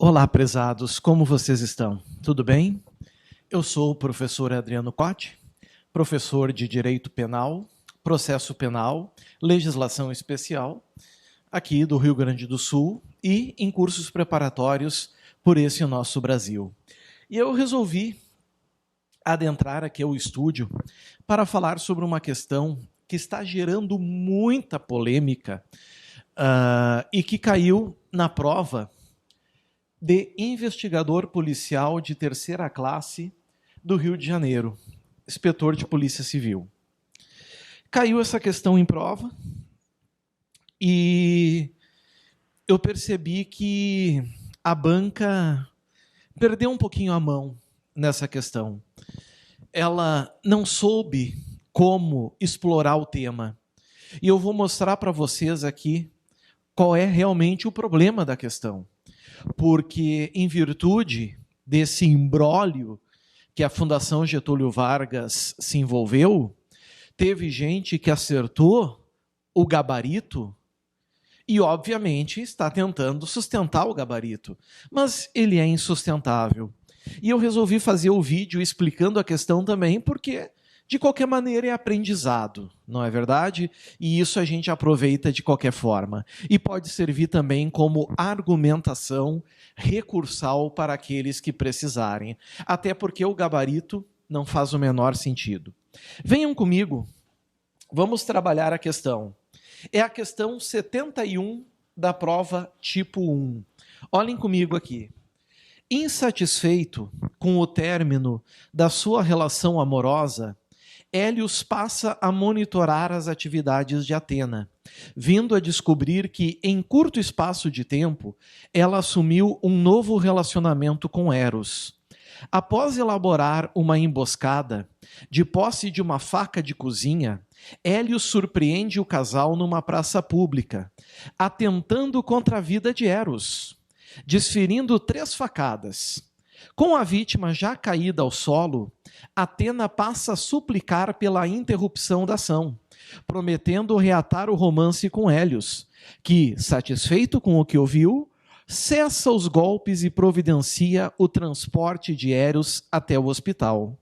Olá, prezados, como vocês estão? Tudo bem? Eu sou o professor Adriano Cotti, professor de Direito Penal, Processo Penal, Legislação Especial, aqui do Rio Grande do Sul e em cursos preparatórios por esse nosso Brasil. E eu resolvi adentrar aqui ao estúdio para falar sobre uma questão que está gerando muita polêmica e que caiu na prova de investigador policial de terceira classe do Rio de Janeiro, inspetor de Polícia Civil. Caiu essa questão em prova e eu percebi que a banca perdeu um pouquinho a mão nessa questão. Ela não soube como explorar o tema. E eu vou mostrar para vocês aqui qual é realmente o problema da questão. Porque, em virtude desse imbróglio que a Fundação Getúlio Vargas se envolveu, teve gente que acertou o gabarito e, obviamente, está tentando sustentar o gabarito. Mas ele é insustentável. E eu resolvi fazer o vídeo explicando a questão também, porque, de qualquer maneira, é aprendizado, não é verdade? E isso a gente aproveita de qualquer forma. E pode servir também como argumentação recursal para aqueles que precisarem. Até porque o gabarito não faz o menor sentido. Venham comigo, vamos trabalhar a questão. É a questão 71 da prova tipo 1. Olhem comigo aqui. Insatisfeito com o término da sua relação amorosa, Hélios passa a monitorar as atividades de Atena, vindo a descobrir que, em curto espaço de tempo, ela assumiu um novo relacionamento com Eros. Após elaborar uma emboscada, de posse de uma faca de cozinha, Hélios surpreende o casal numa praça pública, atentando contra a vida de Eros, desferindo 3 facadas. Com a vítima já caída ao solo, Atena passa a suplicar pela interrupção da ação, prometendo reatar o romance com Hélios, que, satisfeito com o que ouviu, cessa os golpes e providencia o transporte de Eros até o hospital.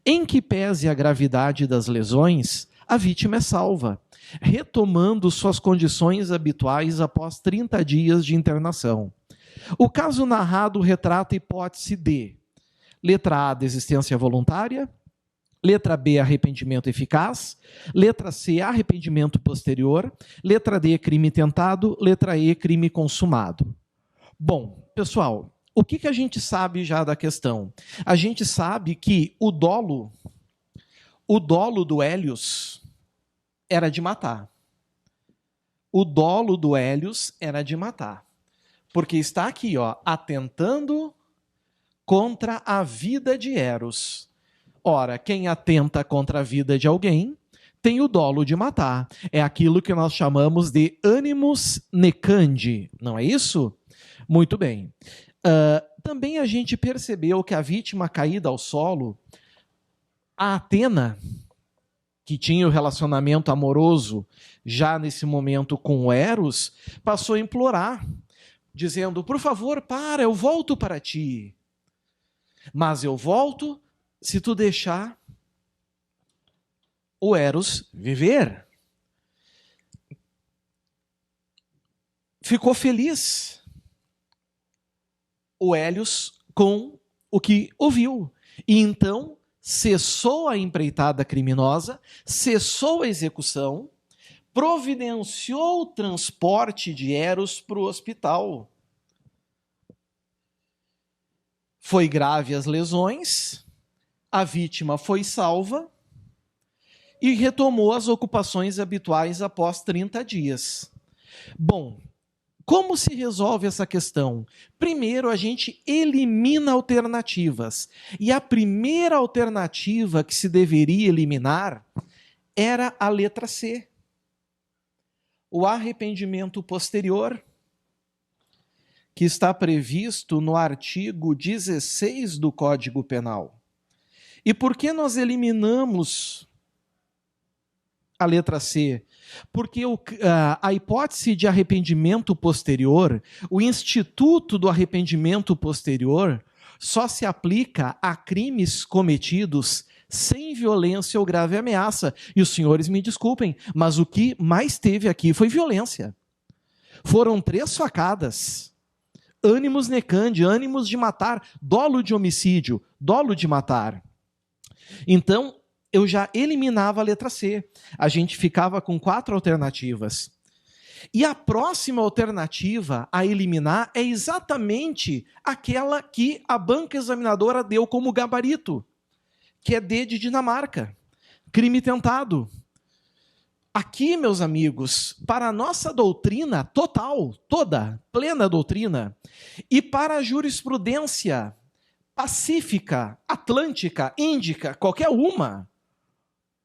Em que pese a gravidade das lesões, a vítima é salva, retomando suas condições habituais após 30 dias de internação. O caso narrado retrata a hipótese de: letra A, desistência voluntária; letra B, arrependimento eficaz; letra C, arrependimento posterior; letra D, crime tentado; letra E, crime consumado. Bom, pessoal, o que a gente sabe já da questão? A gente sabe que o dolo do Hélios era de matar. O dolo do Hélios era de matar. Porque está aqui, ó, atentando contra a vida de Eros. Ora, quem atenta contra a vida de alguém tem o dolo de matar. É aquilo que nós chamamos de animus necandi, não é isso? Muito bem. Também a gente percebeu que a vítima caída ao solo, a Atena, que tinha o relacionamento amoroso já nesse momento com Eros, passou a implorar, dizendo: por favor, para, eu volto para ti. Mas eu volto se tu deixar o Eros viver. Ficou feliz o Hélios com o que ouviu. E então cessou a empreitada criminosa, cessou a execução, providenciou o transporte de Eros para o hospital. Foi grave as lesões, a vítima foi salva e retomou as ocupações habituais após 30 dias. Bom, como se resolve essa questão? Primeiro, a gente elimina alternativas. E a primeira alternativa que se deveria eliminar era a letra C. O arrependimento posterior, que está previsto no artigo 16 do Código Penal. E por que nós eliminamos a letra C? Porque a hipótese de arrependimento posterior, o instituto do arrependimento posterior, só se aplica a crimes cometidos sem violência ou grave ameaça. E os senhores me desculpem, mas o que mais teve aqui foi violência. Foram 3 facadas. Ânimos necandi, ânimos de matar, dolo de homicídio, dolo de matar. Então, eu já eliminava a letra C. A gente ficava com 4 alternativas. E a próxima alternativa a eliminar é exatamente aquela que a banca examinadora deu como gabarito, que é D de Dinamarca, crime tentado. Aqui, meus amigos, para a nossa doutrina total, toda, plena doutrina, e para a jurisprudência pacífica, atlântica, índica, qualquer uma,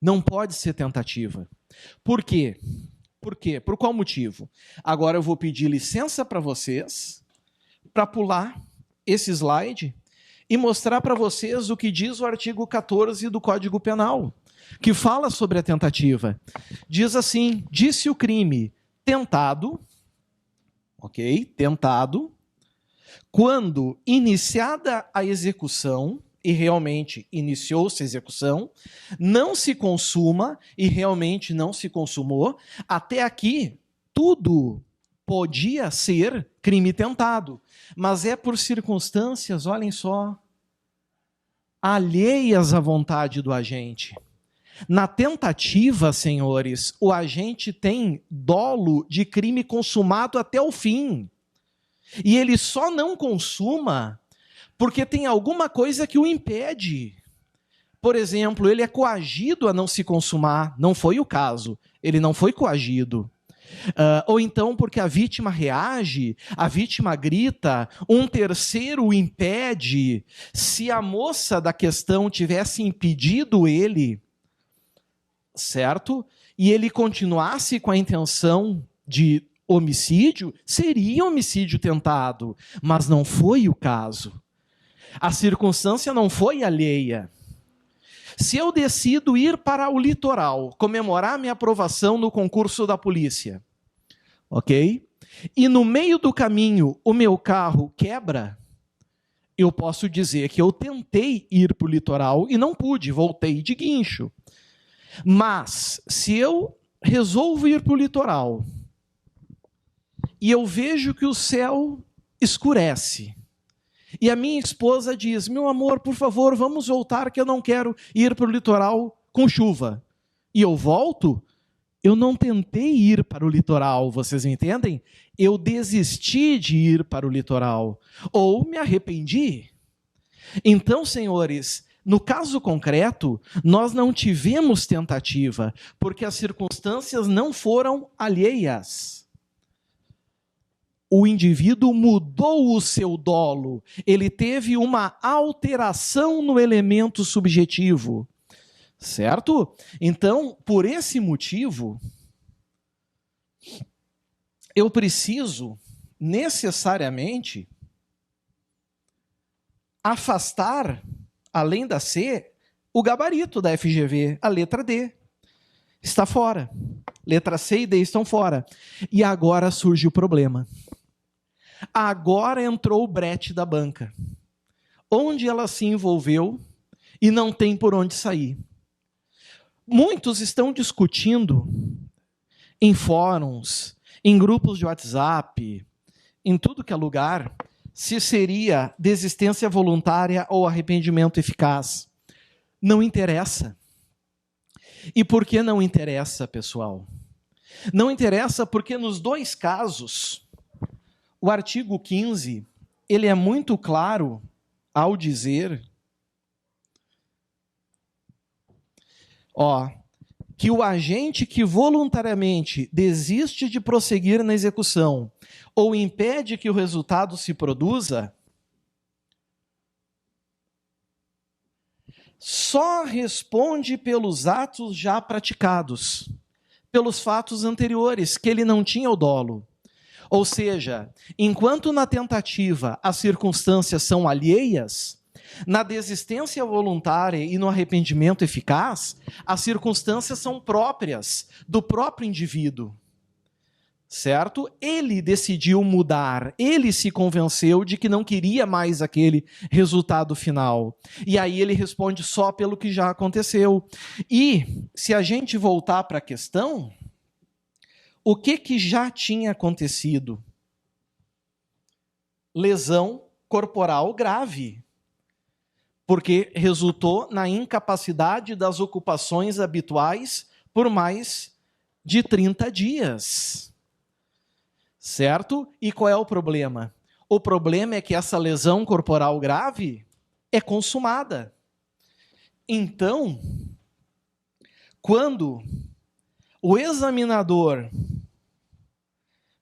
não pode ser tentativa. Por quê? Por quê? Por qual motivo? Agora eu vou pedir licença para vocês para pular esse slide e mostrar para vocês o que diz o artigo 14 do Código Penal, que fala sobre a tentativa. Diz assim: disse o crime tentado, ok? Tentado, quando iniciada a execução, e realmente iniciou-se a execução, não se consuma, e realmente não se consumou, até aqui tudo podia ser crime tentado, mas é por circunstâncias, olhem só, alheias à vontade do agente. Na tentativa, senhores, o agente tem dolo de crime consumado até o fim. E ele só não consuma porque tem alguma coisa que o impede. Por exemplo, ele é coagido a não se consumar. Não foi o caso. Ele não foi coagido. Ou então porque a vítima reage, a vítima grita, um terceiro o impede. Se a moça da questão tivesse impedido ele, certo? E ele continuasse com a intenção de homicídio, seria homicídio tentado, mas não foi o caso. A circunstância não foi alheia. Se eu decido ir para o litoral, comemorar minha aprovação no concurso da polícia, ok? E no meio do caminho o meu carro quebra, eu posso dizer que eu tentei ir para o litoral e não pude, voltei de guincho. Mas, se eu resolvo ir para o litoral e eu vejo que o céu escurece, e a minha esposa diz: meu amor, por favor, vamos voltar que eu não quero ir para o litoral com chuva. E eu volto, eu não tentei ir para o litoral, vocês entendem? Eu desisti de ir para o litoral, ou me arrependi. Então, senhores, no caso concreto, nós não tivemos tentativa, porque as circunstâncias não foram alheias. O indivíduo mudou o seu dolo, ele teve uma alteração no elemento subjetivo, certo? Então, por esse motivo, eu preciso necessariamente afastar, além da C, o gabarito da FGV, a letra D. Está fora. Letra C e D estão fora. E agora surge o problema. Agora entrou o brete da banca, onde ela se envolveu e não tem por onde sair. Muitos estão discutindo em fóruns, em grupos de WhatsApp, em tudo que é lugar, se seria desistência voluntária ou arrependimento eficaz. Não interessa. E por que não interessa, pessoal? Não interessa porque nos 2 casos, o artigo 15, ele é muito claro ao dizer que o agente que voluntariamente desiste de prosseguir na execução ou impede que o resultado se produza, só responde pelos atos já praticados, pelos fatos anteriores, que ele não tinha o dolo. Ou seja, enquanto na tentativa as circunstâncias são alheias, Na desistência voluntária e no arrependimento eficaz, as circunstâncias são próprias do próprio indivíduo, certo? Ele decidiu mudar, ele se convenceu de que não queria mais aquele resultado final. E aí ele responde só pelo que já aconteceu. E, se a gente voltar para a questão, o que já tinha acontecido? Lesão corporal grave, porque resultou na incapacidade das ocupações habituais por mais de 30 dias. Certo? E qual é o problema? O problema é que essa lesão corporal grave é consumada. Então, quando o examinador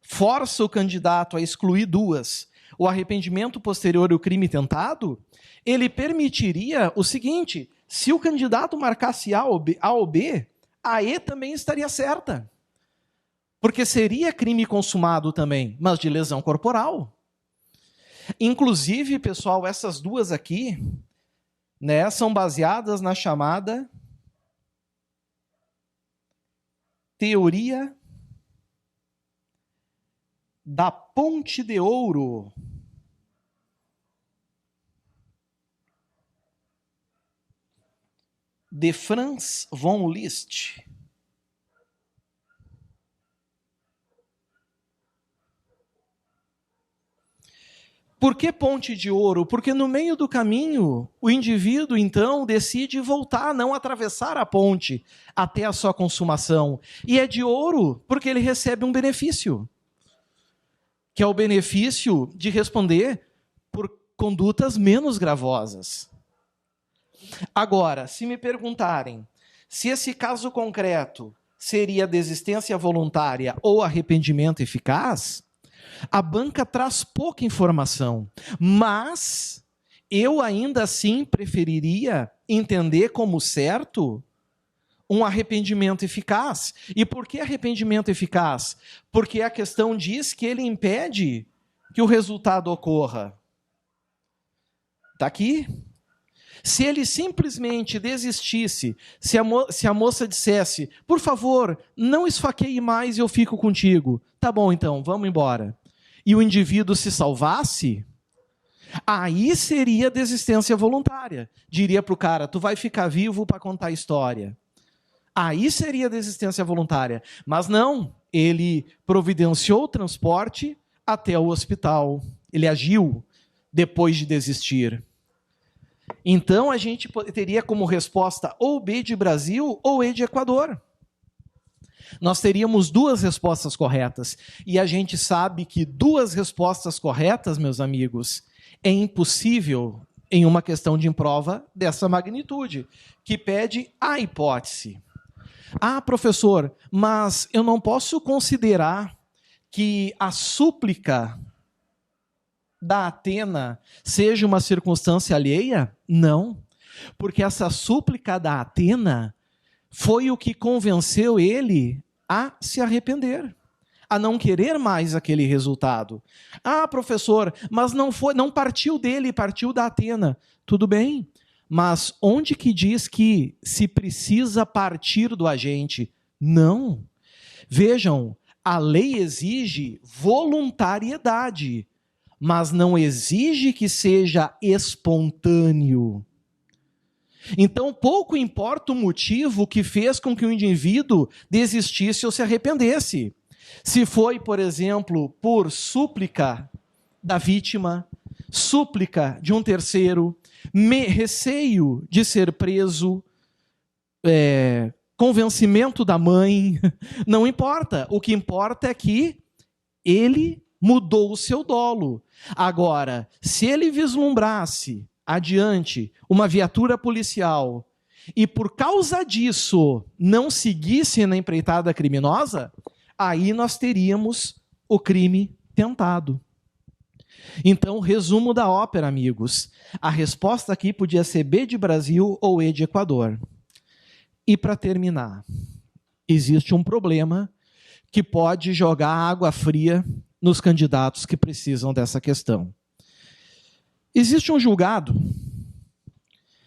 força o candidato a excluir duas, o arrependimento posterior e o crime tentado, ele permitiria o seguinte: se o candidato marcasse A ou B, a E também estaria certa. Porque seria crime consumado também, mas de lesão corporal. Inclusive, pessoal, essas duas aqui, né, são baseadas na chamada teoria da ponte de ouro. De Franz von Liszt. Por que ponte de ouro? Porque no meio do caminho, o indivíduo, então, decide voltar, não atravessar a ponte até a sua consumação. E é de ouro porque ele recebe um benefício, que é o benefício de responder por condutas menos gravosas. Agora, se me perguntarem se esse caso concreto seria desistência voluntária ou arrependimento eficaz, a banca traz pouca informação, mas eu ainda assim preferiria entender como certo um arrependimento eficaz. E por que arrependimento eficaz? Porque a questão diz que ele impede que o resultado ocorra. Está aqui. Se ele simplesmente desistisse, se a moça dissesse, por favor, não esfaqueie mais e eu fico contigo. Tá bom, então, vamos embora. E o indivíduo se salvasse, aí seria desistência voluntária. Diria para o cara, tu vai ficar vivo para contar a história. Aí seria desistência voluntária. Mas não, ele providenciou o transporte até o hospital. Ele agiu depois de desistir. Então, a gente teria como resposta ou B de Brasil ou E de Equador. Nós teríamos duas respostas corretas. E a gente sabe que duas respostas corretas, meus amigos, é impossível em uma questão de prova dessa magnitude, que pede a hipótese. Ah, professor, mas eu não posso considerar que a súplica da Atena seja uma circunstância alheia? Não, porque essa súplica da Atena foi o que convenceu ele a se arrepender, a não querer mais aquele resultado. Ah, professor, mas não partiu dele, partiu da Atena. Tudo bem, mas onde que diz que se precisa partir do agente? Não. Vejam, a lei exige voluntariedade, mas não exige que seja espontâneo. Então, pouco importa o motivo que fez com que o indivíduo desistisse ou se arrependesse. Se foi, por exemplo, por súplica da vítima, súplica de um terceiro, receio de ser preso, convencimento da mãe, não importa. O que importa é que ele mudou o seu dolo. Agora, se ele vislumbrasse adiante uma viatura policial e por causa disso não seguisse na empreitada criminosa, aí nós teríamos o crime tentado. Então, resumo da ópera, amigos. A resposta aqui podia ser B de Brasil ou E de Equador. E para terminar, existe um problema que pode jogar água fria nos candidatos que precisam dessa questão. Existe um julgado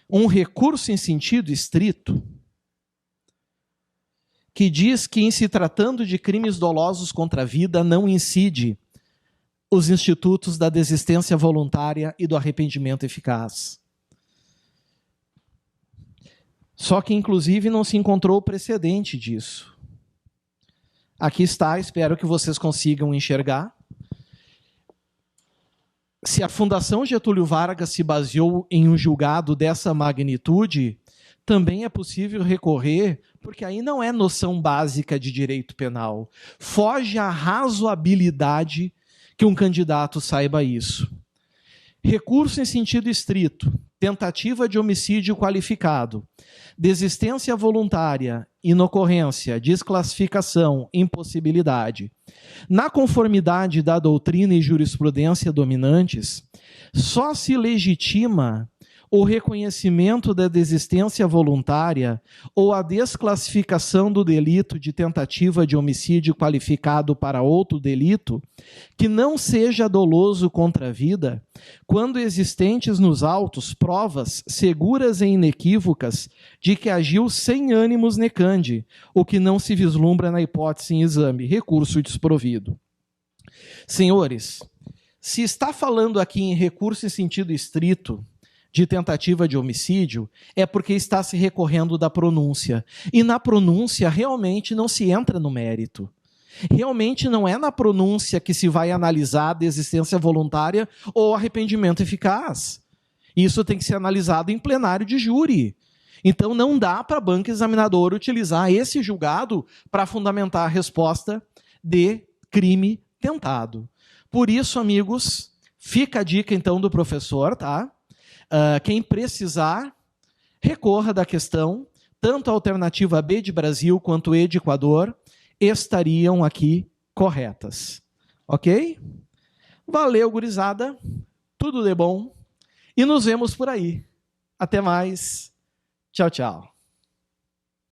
um recurso em sentido estrito que diz que, em se tratando de crimes dolosos contra a vida, não incide os institutos da desistência voluntária e do arrependimento eficaz. Só que, inclusive, não se encontrou precedente disso. Aqui está, espero que vocês consigam enxergar. Se a Fundação Getúlio Vargas se baseou em um julgado dessa magnitude, também é possível recorrer, porque aí não é noção básica de direito penal. Foge à razoabilidade que um candidato saiba isso. Recurso em sentido estrito, tentativa de homicídio qualificado, desistência voluntária, inocorrência, desclassificação, impossibilidade. Na conformidade da doutrina e jurisprudência dominantes, só se legitima o reconhecimento da desistência voluntária ou a desclassificação do delito de tentativa de homicídio qualificado para outro delito que não seja doloso contra a vida, quando existentes nos autos provas seguras e inequívocas de que agiu sem ânimos necandi, o que não se vislumbra na hipótese em exame, recurso desprovido. Senhores, se está falando aqui em recurso em sentido estrito, de tentativa de homicídio, é porque está se recorrendo da pronúncia. E na pronúncia realmente não se entra no mérito. Realmente não é na pronúncia que se vai analisar a desistência voluntária ou arrependimento eficaz. Isso tem que ser analisado em plenário de júri. Então não dá para a banca examinadora utilizar esse julgado para fundamentar a resposta de crime tentado. Por isso, amigos, fica a dica então do professor, tá? Quem precisar, recorra da questão, tanto a alternativa B de Brasil quanto E de Equador estariam aqui corretas. Ok? Valeu, gurizada. Tudo de bom. E nos vemos por aí. Até mais. Tchau, tchau.